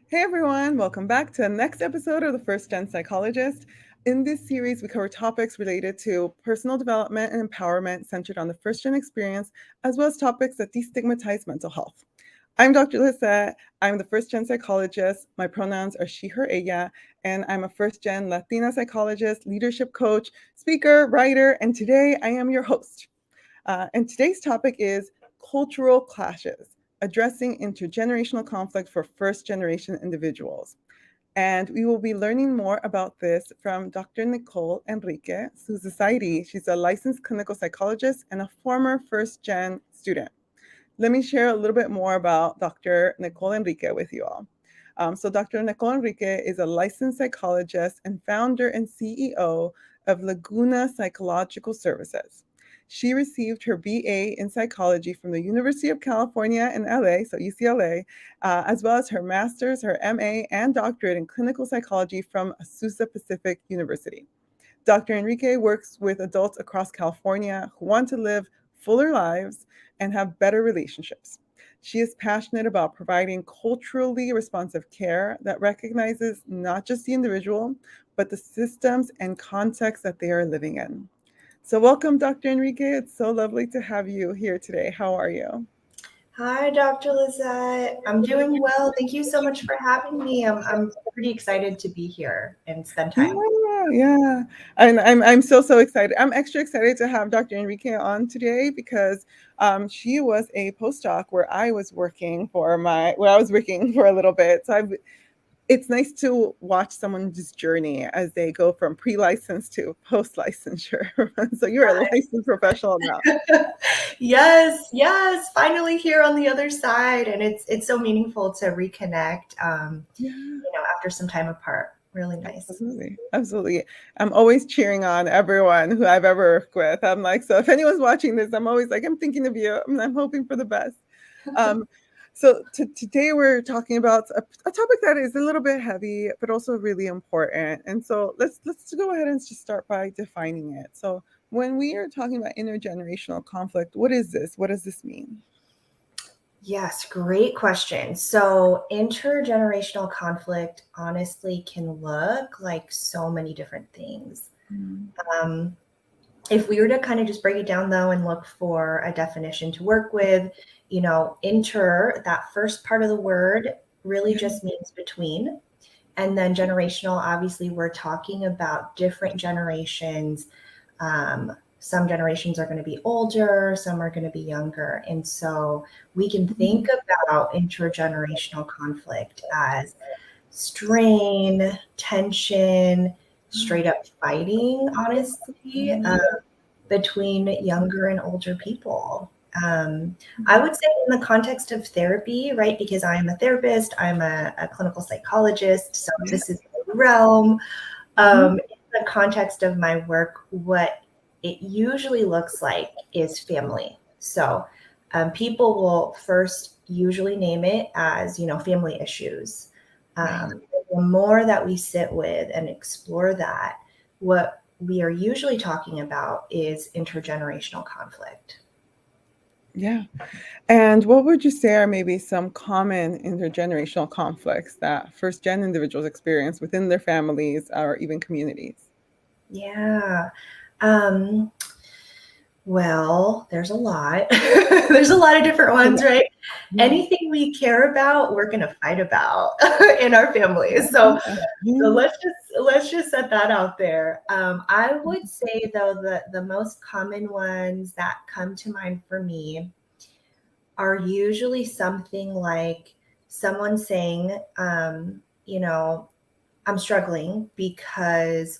Hey everyone, welcome back to the next episode of the First Gen Psychologist. In this series, we cover topics related to personal development and empowerment centered on the first gen experience, as well as topics that destigmatize mental health. I'm Dr. Lisette. I'm the first gen psychologist. My pronouns are she, her, ella, and I'm a first gen Latina psychologist, leadership coach, speaker, writer, and today I am your host. And today's topic is cultural clashes, addressing intergenerational conflict for first generation individuals. And we will be learning more about this from Dr. Nicole Enrique, who's a PsyD. She's a licensed clinical psychologist and a former first gen student. Let me share a little bit more about Dr. Nicole Enrique with you all. So Dr. Nicole Enrique is a licensed psychologist and founder and CEO of Laguna Psychological Services. She received her BA in psychology from the University of California in LA, so UCLA, as well as her master's, her MA, and doctorate in clinical psychology from Azusa Pacific University. Dr. Enrique works with adults across California who want to live fuller lives and have better relationships. She is passionate about providing culturally responsive care that recognizes not just the individual, but the systems and contexts that they are living in. So, welcome, Dr. Enrique. It's so lovely to have you here today. How are you? Hi, Dr. Lizette. I'm doing well. Thank you so much for having me. I'm pretty excited to be here and spend time. Yeah. And I'm so excited. I'm extra excited to have Dr. Enrique on today because she was a postdoc where I was working for a little bit. It's nice to watch someone's journey as they go from pre-license to post-licensure. So you're a licensed professional now. Yes, finally here on the other side, and it's so meaningful to reconnect. Yeah. After some time apart. Really nice. Absolutely. I'm always cheering on everyone who I've ever worked with. I'm like, so if anyone's watching this, I'm always like, I'm thinking of you. I'm hoping for the best. Um, Today we're talking about a topic that is a little bit heavy, but also really important. And so let's go ahead and just start by defining it. So when we are talking about intergenerational conflict, what is this? What does this mean? Yes, great question. So, intergenerational conflict honestly can look like so many different things. Mm. Um, if we were to kind of just break it down though and look for a definition to work with, that first part of the word really Yeah. just means between. And then generational, obviously, we're talking about different generations. Some generations are going to be older, some are going to be younger. And so we can think about intergenerational conflict as strain, tension, straight up fighting, honestly, between younger and older people. I would say in the context of therapy, right? Because I'm a therapist, I'm a clinical psychologist, so Yeah. this is my realm. Mhm. In the context of my work, what it usually looks like is family. So people will first usually name it as, family issues. Right. The more that we sit with and explore that, what we are usually talking about is intergenerational conflict. Yeah. And what would you say are maybe some common intergenerational conflicts that first gen individuals experience within their families or even communities? Yeah. Um, well, there's a lot. There's a lot of different ones, right? Yeah. Anything we care about, we're going to fight about in our families. So Yeah. let's just set that out there. I would say though the most common ones that come to mind for me are usually something like someone saying, I'm struggling because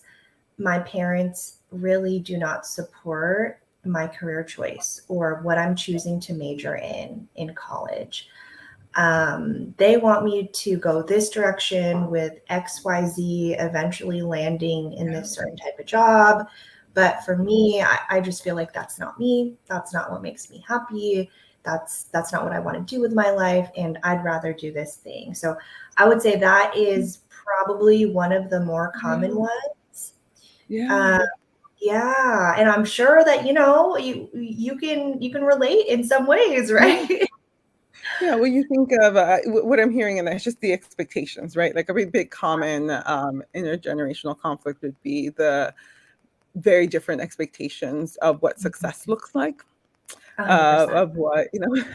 my parents really do not support my career choice or what I'm choosing to major in college. They want me to go this direction with XYZ, eventually landing in this certain type of job. But for me, I just feel like that's not me. That's not what makes me happy. That's not what I want to do with my life. And I'd rather do this thing. So I would say that is probably one of the more common ones. Yeah. Uh, yeah, and I'm sure that you can relate in some ways, Yeah. right? Yeah, when you think of what I'm hearing, and that's just the expectations, right? Like a really big common intergenerational conflict would be the very different expectations of what success looks like, 100%. of what,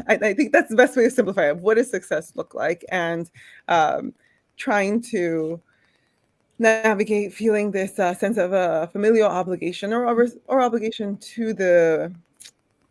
I think that's the best way to simplify it. What does success look like? And um, trying to navigate feeling this sense of a familial obligation or obligation to the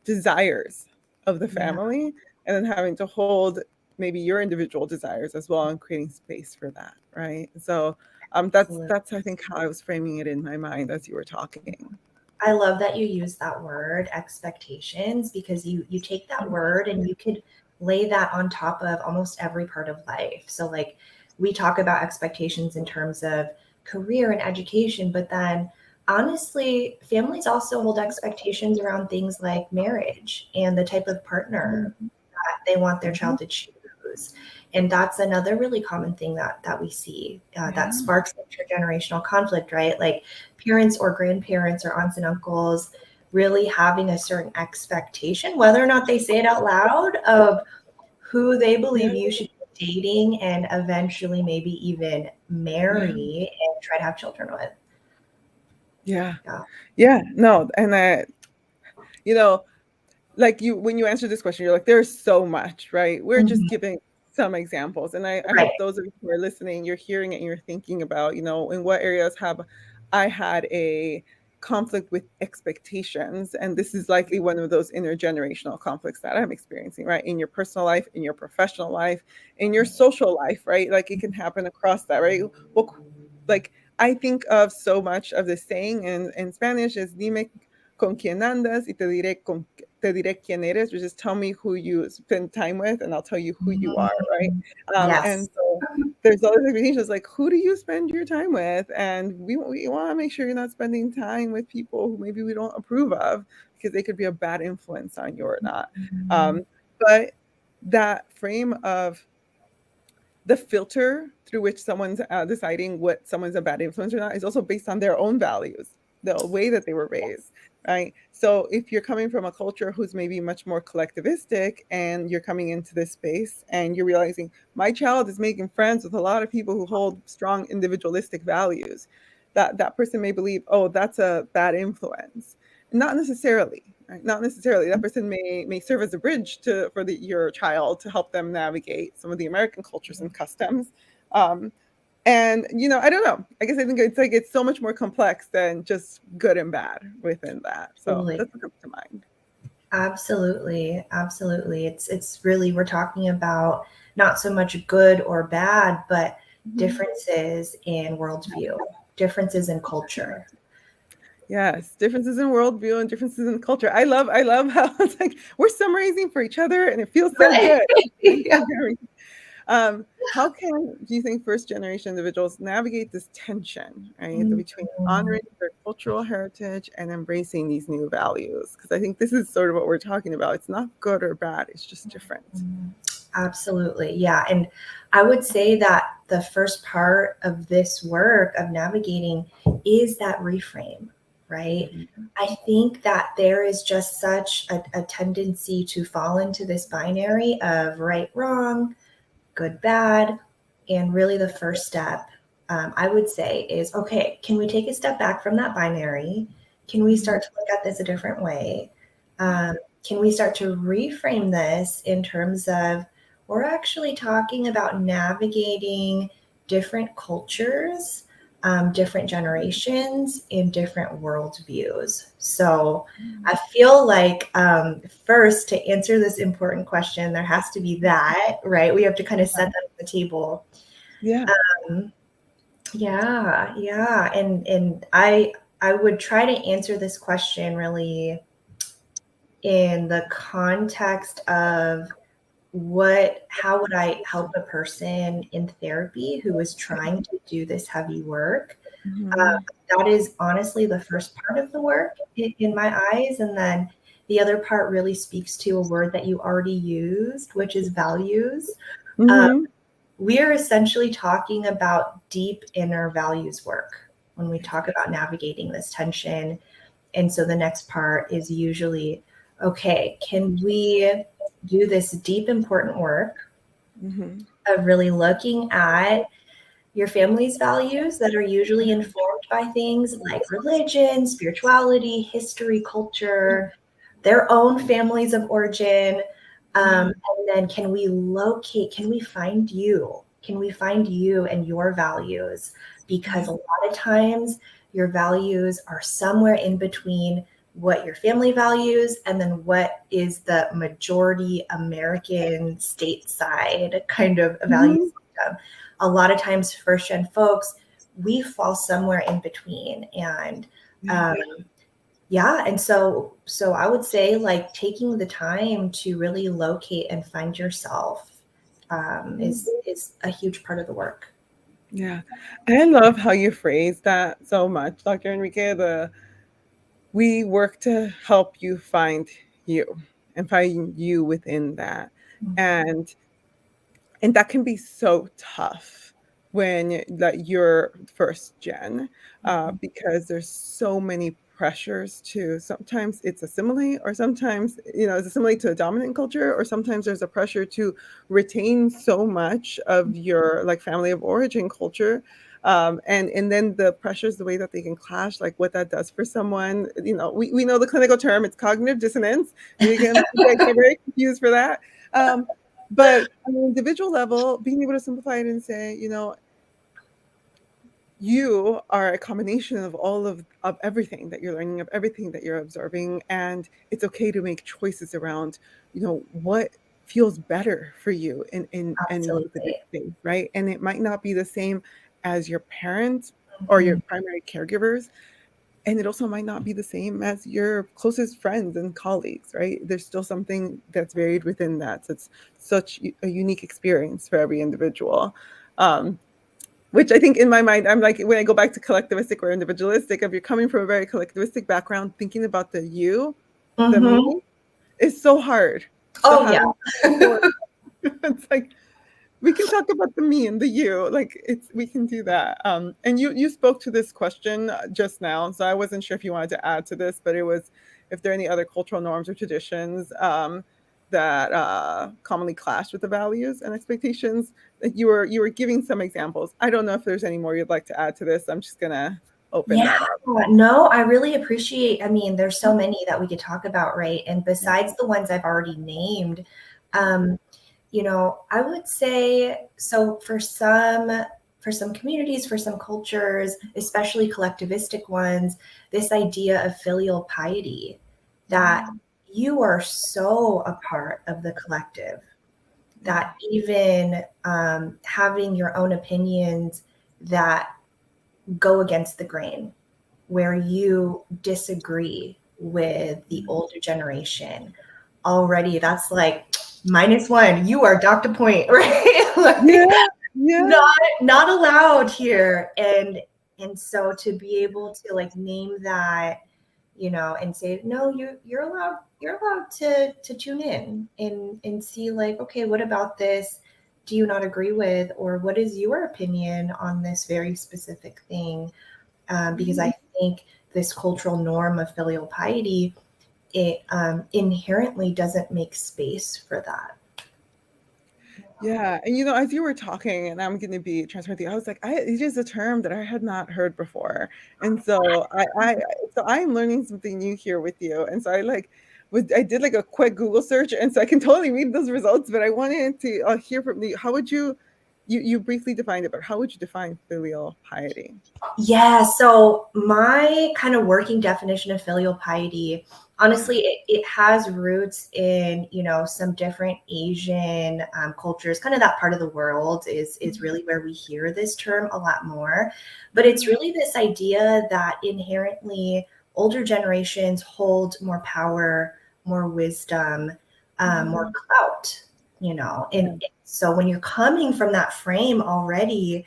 desires of the Yeah, family, and then having to hold maybe your individual desires as well and creating space for that, right? So absolutely. that's I think how I was framing it in my mind as you were talking. I love that you use that word expectations, because you take that word and you could lay that on top of almost every part of life. So like we talk about expectations in terms of career and education, but then honestly, families also hold expectations around things like marriage and the type of partner Mhm. that they want their Mhm. child to choose. And that's another really common thing that we see that Yeah. sparks intergenerational conflict, right? Like parents or grandparents or aunts and uncles really having a certain expectation, whether or not they say it out loud, of who they Yeah. believe you should be dating and eventually maybe even Yeah. marry and try to have children with. Yeah. Yeah. Yeah. No, and that, you know, like you when you answer this question, you're like, there's so much, right? We're just Mhm. giving some examples. And I Right. hope those of you who are listening, you're hearing it and you're thinking about, in what areas have I had a conflict with expectations. And this is likely one of those intergenerational conflicts that I'm experiencing, right? In your personal life, in your professional life, in your social life, right? Like it can happen across that, right? Well, like I think of so much of the saying in Spanish is dime con quién andas y te diré quién eres, which is tell me who you spend time with and I'll tell you who you are, right? And Yes. so there's all these expectations like, who do you spend your time with? And we want to make sure you're not spending time with people who maybe we don't approve of because they could be a bad influence on you or not. But that frame of the filter through which someone's deciding what someone's a bad influence or not is also based on their own values, the way that they were raised, right? So if you're coming from a culture who's maybe much more collectivistic and you're coming into this space and you're realizing my child is making friends with a lot of people who hold strong individualistic values, that person may believe, oh, that's a bad influence. Not necessarily, right? Not necessarily. That person may serve as a bridge for your child to help them navigate some of the American cultures and customs. Um, and I don't know. I guess I think it's like it's so much more complex than just good and bad within that. So Totally. that's what comes to mind. Absolutely. Absolutely. It's really, we're talking about not so much good or bad, but Mhm. differences in worldview, differences in culture. Yes, differences in worldview and differences in culture. I love how it's like we're summarizing for each other, and it feels so Right. good. Yeah. How do you think first generation individuals navigate this tension, right, between Mhm. honoring their cultural heritage and embracing these new values? Because I think this is sort of what we're talking about. It's not good or bad, it's just different. Absolutely. Yeah. And I would say that the first part of this work of navigating is that reframe, right? Mhm. I think that there is just such a tendency to fall into this binary of right, wrong, good, bad. And really, the first step, I would say, is okay, can we take a step back from that binary? Can we Mhm. start to look at this a different way? Can we start to reframe this in terms of we're actually talking about navigating different cultures, different generations, in different worldviews? So I feel like first, to answer this important question, there has to be that, right? We have to kind of set that on the table. Yeah. Um, yeah, yeah, and I would try to answer this question really in the context of how would I help a person in therapy who is trying to do this heavy work? Uh, Mhm. that is honestly the first part of the work in my eyes. And then the other part really speaks to a word that you already used, which is values. Uh, Mhm. we are essentially talking about deep inner values work when we talk about navigating this tension. And so the next part is usually, okay, can we do this deep, important work Mm-hmm. of really looking at your family's values that are usually informed by things like religion, spirituality, history, culture, their own families of origin. Yeah. And then can we locate, can we find you? Can we find you and your values? Because a Yeah. lot of times your values are somewhere in between what your family values and then what is the majority American stateside kind of value Mhm. system. A lot of times, first gen folks, we fall somewhere in between. And Yeah. um, yeah, and so I would say like taking the time to really locate and find yourself is a huge part of the work. Yeah. I love how you phrase that so much, Dr. Enrique. We work to help you find you and find you within that. And that can be so tough when that you're first gen, because there's so many pressures to, sometimes it's assimilate, or sometimes it's assimilate to a dominant culture, or sometimes there's a pressure to retain so much of your like family of origin culture. And then the pressures, the way that they can clash, like what that does for someone. We know the clinical term, it's cognitive dissonance. We can get very confused for that. But on an individual level, being able to simplify it and say, you are a combination of all of everything that you're learning, of everything that you're observing. And it's okay to make choices around, what feels better for you in any specific Absolutely. thing, right? And it might not be the same as your parents or your Mhm. primary caregivers. And it also might not be the same as your closest friends and colleagues, right? There's still something that's varied within that. So it's such a unique experience for every individual. Which I think in my mind, I'm like, when I go back to collectivistic or individualistic, if you're coming from a very collectivistic background, thinking about the you, the me, Mhm. is so hard to Oh have. yeah. It's like, we can talk about the me and the you, like we can do that. And you spoke to this question just now, so I wasn't sure if you wanted to add to this, but it was if there are any other cultural norms or traditions that commonly clash with the values and expectations. That you were giving some examples. I don't know if there's any more you'd like to add to this. I'm just gonna open Yeah, that up. no, I really appreciate, I mean, there's so many that we could talk about, right? And besides the ones I've already named, um, I would say so for some communities, for some cultures, especially collectivistic ones, this idea of filial piety, that you are so a part of the collective, that even having your own opinions that go against the grain, where you disagree with the older generation, already that's like -1. You are docked a point, right? Yeah, Like yeah, not allowed here. And so to be able to like name that, and say, no, you're allowed to tune in and see like, okay, what about this do you not agree with, or what is your opinion on this very specific thing? Because I think this cultural norm of filial piety, it inherently doesn't make space for that. yeah. And as you were talking, and I'm going to be transparent with you, I was like, it is a term that I had not heard before, and so I'm learning something new here with you. And so I did like a quick Google search, and so I can totally read those results. But I wanted to hear from you. How would you briefly defined it, but how would you define filial piety? Yeah, so my kind of working definition of filial piety, honestly, it has roots in, some different Asian cultures. Kind of that part of the world is really where we hear this term a lot more. But it's really this idea that inherently older generations hold more power, more wisdom, more clout, and so when you're coming from that frame already,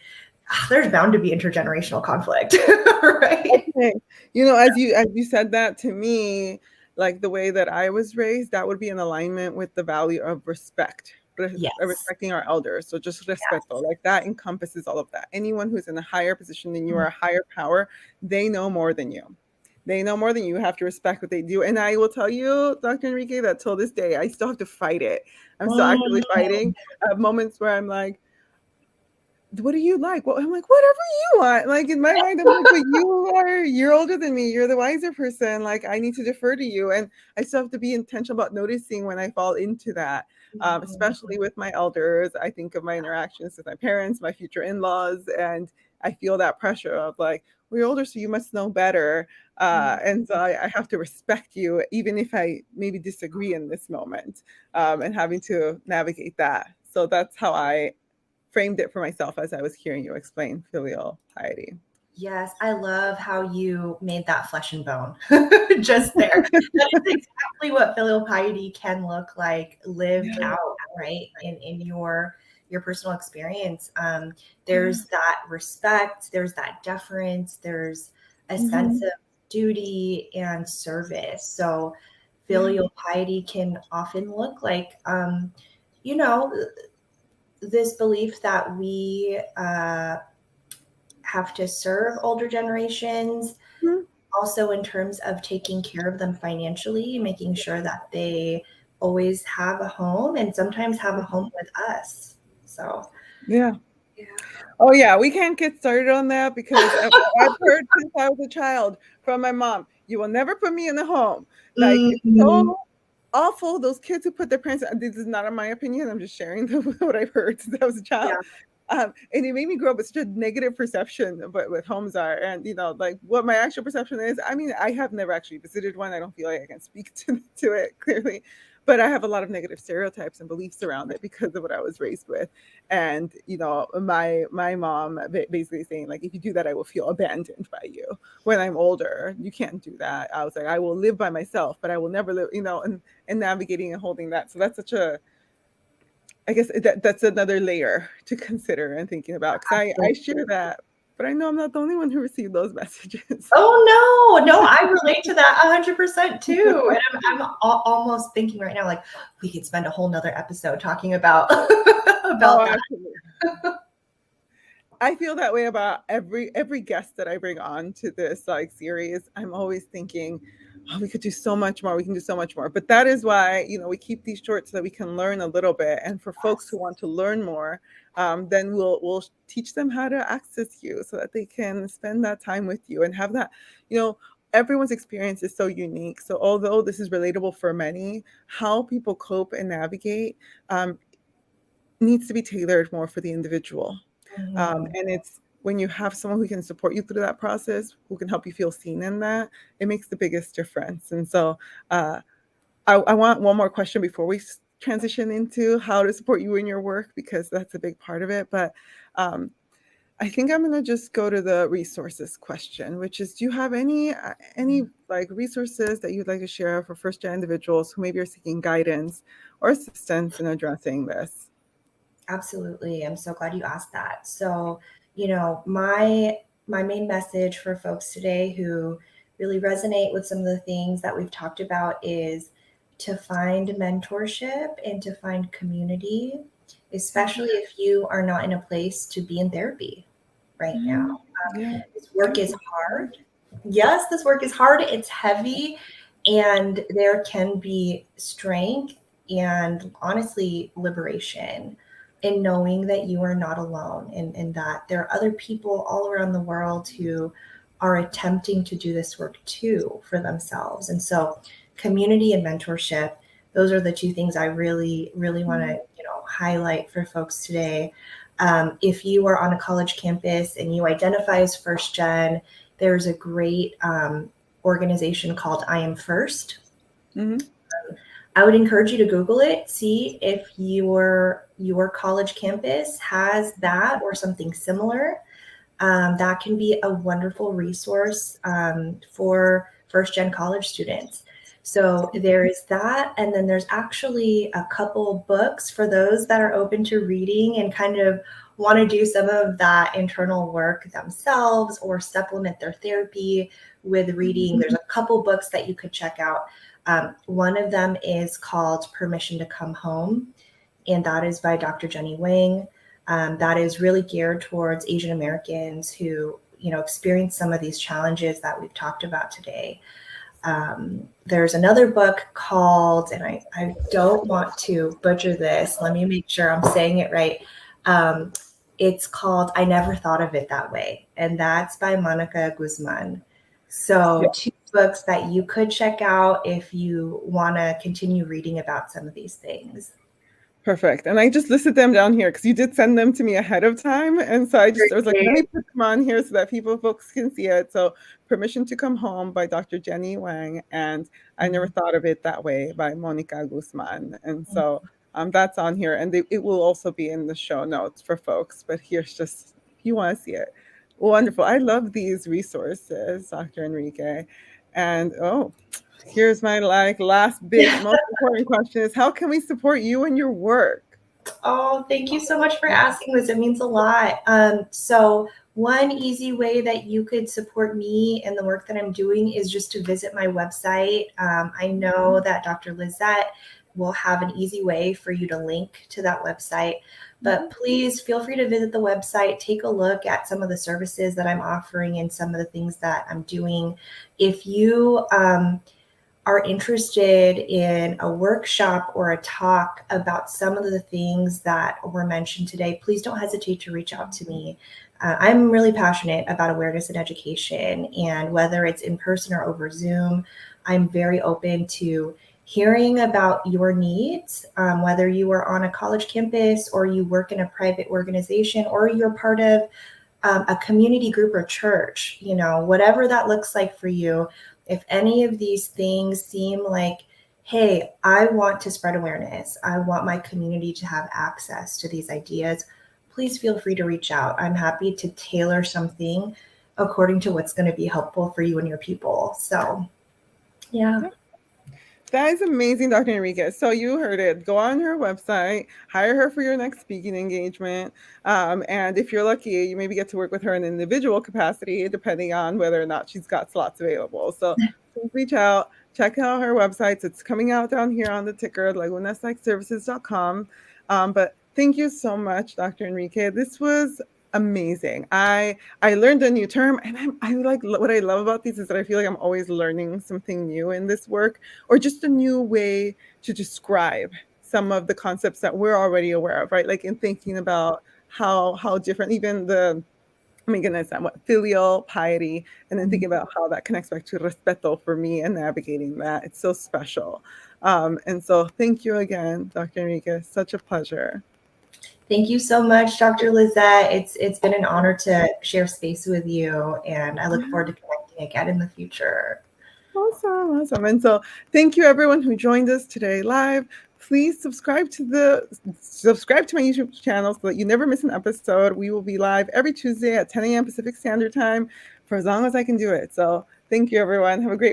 there's bound to be intergenerational conflict, right? Okay. As you said that to me, like the way that I was raised, that would be in alignment with the value of respect, Yes. respecting our elders. So just respeto, like that encompasses all of that. Anyone who's in a higher position than you or a higher power, they know more than you. They know more than you. Have to respect what they do. And I will tell you, Dr. Enrique, that till this day, I still have to fight it. I'm still actively fighting. I have moments where I'm like, what do you like? Well, I'm like, whatever you want. Like in my mind, I'm like, but you're older than me. You're the wiser person. Like I need to defer to you. And I still have to be intentional about noticing when I fall into that, especially with my elders. I think of my interactions with my parents, my future in-laws, and I feel that pressure of like, well, you're older, so you must know better. And so I have to respect you, even if I maybe disagree in this moment, and having to navigate that. So that's how I framed it for myself as I was hearing you explain filial piety. Yes, I love how you made that flesh and bone just there. That is exactly what filial piety can look like lived out, right? In your personal experience. There's that respect, there's that deference, there's a sense of duty and service. So filial piety can often look like, you know, this belief that we have to serve older generations, also in terms of taking care of them financially, making sure that they always have a home and sometimes have a home with us. So, yeah. Oh yeah, we can't get started on that because I've heard since I was a child from my mom, you will never put me in a home. Like it's so awful. Those kids who put their parents, this is not in my opinion. I'm just sharing what I've heard since I was a child. yeah. And it made me grow up with such a negative perception of what homes are. And, like what my actual perception is, I mean, I have never actually visited one. I don't feel like I can speak to it clearly, but I have a lot of negative stereotypes and beliefs around it because of what I was raised with. And, my mom basically saying like, if you do that, I will feel abandoned by you when I'm older. You can't do that. I was like, I will live by myself, but I will never live, and navigating and holding that. So that's I guess that's another layer to consider and thinking about, because I share that, but I know I'm not the only one who received those messages. Oh no, I relate to that 100% too. And I'm almost thinking right now, like we could spend a whole nother episode talking about that. I feel that way about every guest that I bring on to this series. I'm always thinking, oh, we could do so much more. We can do so much more. But that is why, we keep these short so that we can learn a little bit. And for folks who want to learn more, then we'll teach them how to access you so that they can spend that time with you and have that, everyone's experience is so unique. So although this is relatable for many, how people cope and navigate needs to be tailored more for the individual. And it's when you have someone who can support you through that process, who can help you feel seen in that, it makes the biggest difference. And so I want one more question before we transition into how to support you in your work, because that's a big part of it. But I think I'm going to just go to the resources question, which is, do you have any resources that you'd like to share for first-gen individuals who maybe are seeking guidance or assistance in addressing this? Absolutely. I'm so glad you asked that. So, my main message for folks today who really resonate with some of the things that we've talked about is to find mentorship and to find community, especially if you are not in a place to be in therapy right now. This work is hard. Yes, this work is hard. It's heavy, and there can be strength and honestly liberation in knowing that you are not alone, and that there are other people all around the world who are attempting to do this work too for themselves. And so community and mentorship, those are the two things I really, really want to, highlight for folks today. If you are on a college campus and you identify as first gen, there's a great organization called I Am First. I would encourage you to Google it, see if your college campus has that or something similar. That can be a wonderful resource for first-gen college students. So there is that, and then there's actually a couple books for those that are open to reading and kind of want to do some of that internal work themselves or supplement their therapy with reading. There's a couple books that you could check out. One of them is called Permission to Come Home, and that is by Dr. Jenny Wang. That is really geared towards Asian Americans who, experience some of these challenges that we've talked about today. There's another book called, and I don't want to butcher this, let me make sure I'm saying it right. It's called I Never Thought of It That Way, and that's by Monica Guzman. So two books that you could check out if you want to continue reading about some of these things. Perfect. And I just listed them down here because you did send them to me ahead of time. And so I was like, let me put them on here so that folks can see it. So Permission to Come Home by Dr. Jenny Wang and I Never Thought of It That Way by Monica Guzman. And so that's on here. And it will also be in the show notes for folks. But here's just, if you want to see it. Wonderful. I love these resources, Dr. Enrique. And here's my last big, most important question is how can we support you and your work? Oh, thank you so much for asking this. It means a lot. So one easy way that you could support me and the work that I'm doing is just to visit my website. I know that Dr. Lizette will have an easy way for you to link to that website, but please feel free to visit the website, take a look at some of the services that I'm offering and some of the things that I'm doing. If you are interested in a workshop or a talk about some of the things that were mentioned today, please don't hesitate to reach out to me. I'm really passionate about awareness and education, and whether it's in person or over Zoom, I'm very open to hearing about your needs, whether you are on a college campus or you work in a private organization or you're part of a community group or church, whatever that looks like for you. If any of these things seem like, hey, I want to spread awareness, I want my community to have access to these ideas, please feel free to reach out. I'm happy to tailor something according to what's going to be helpful for you and your people. So, yeah. That is amazing, Dr. Enrique. So you heard it. Go on her website, hire her for your next speaking engagement. And if you're lucky, you maybe get to work with her in an individual capacity, depending on whether or not she's got slots available. So please reach out, check out her websites. It's coming out down here on the ticker, lagunapsychservices.com. But thank you so much, Dr. Enrique. This was amazing. I learned a new term, and I like what I love about these is that I feel like I'm always learning something new in this work, or just a new way to describe some of the concepts that we're already aware of, right? Like in thinking about how different even the, oh my goodness, what filial piety, and then thinking about how that connects back to respeto for me and navigating that. It's so special. And so thank you again, Dr. Enrique. Such a pleasure. Thank you so much, Dr. Lizette. It's been an honor to share space with you, and I look forward to connecting again in the future. Awesome. And so thank you everyone who joined us today live. Please subscribe to my YouTube channel so that you never miss an episode. We will be live every Tuesday at 10 a.m. Pacific Standard Time for as long as I can do it. So thank you, everyone. Have a great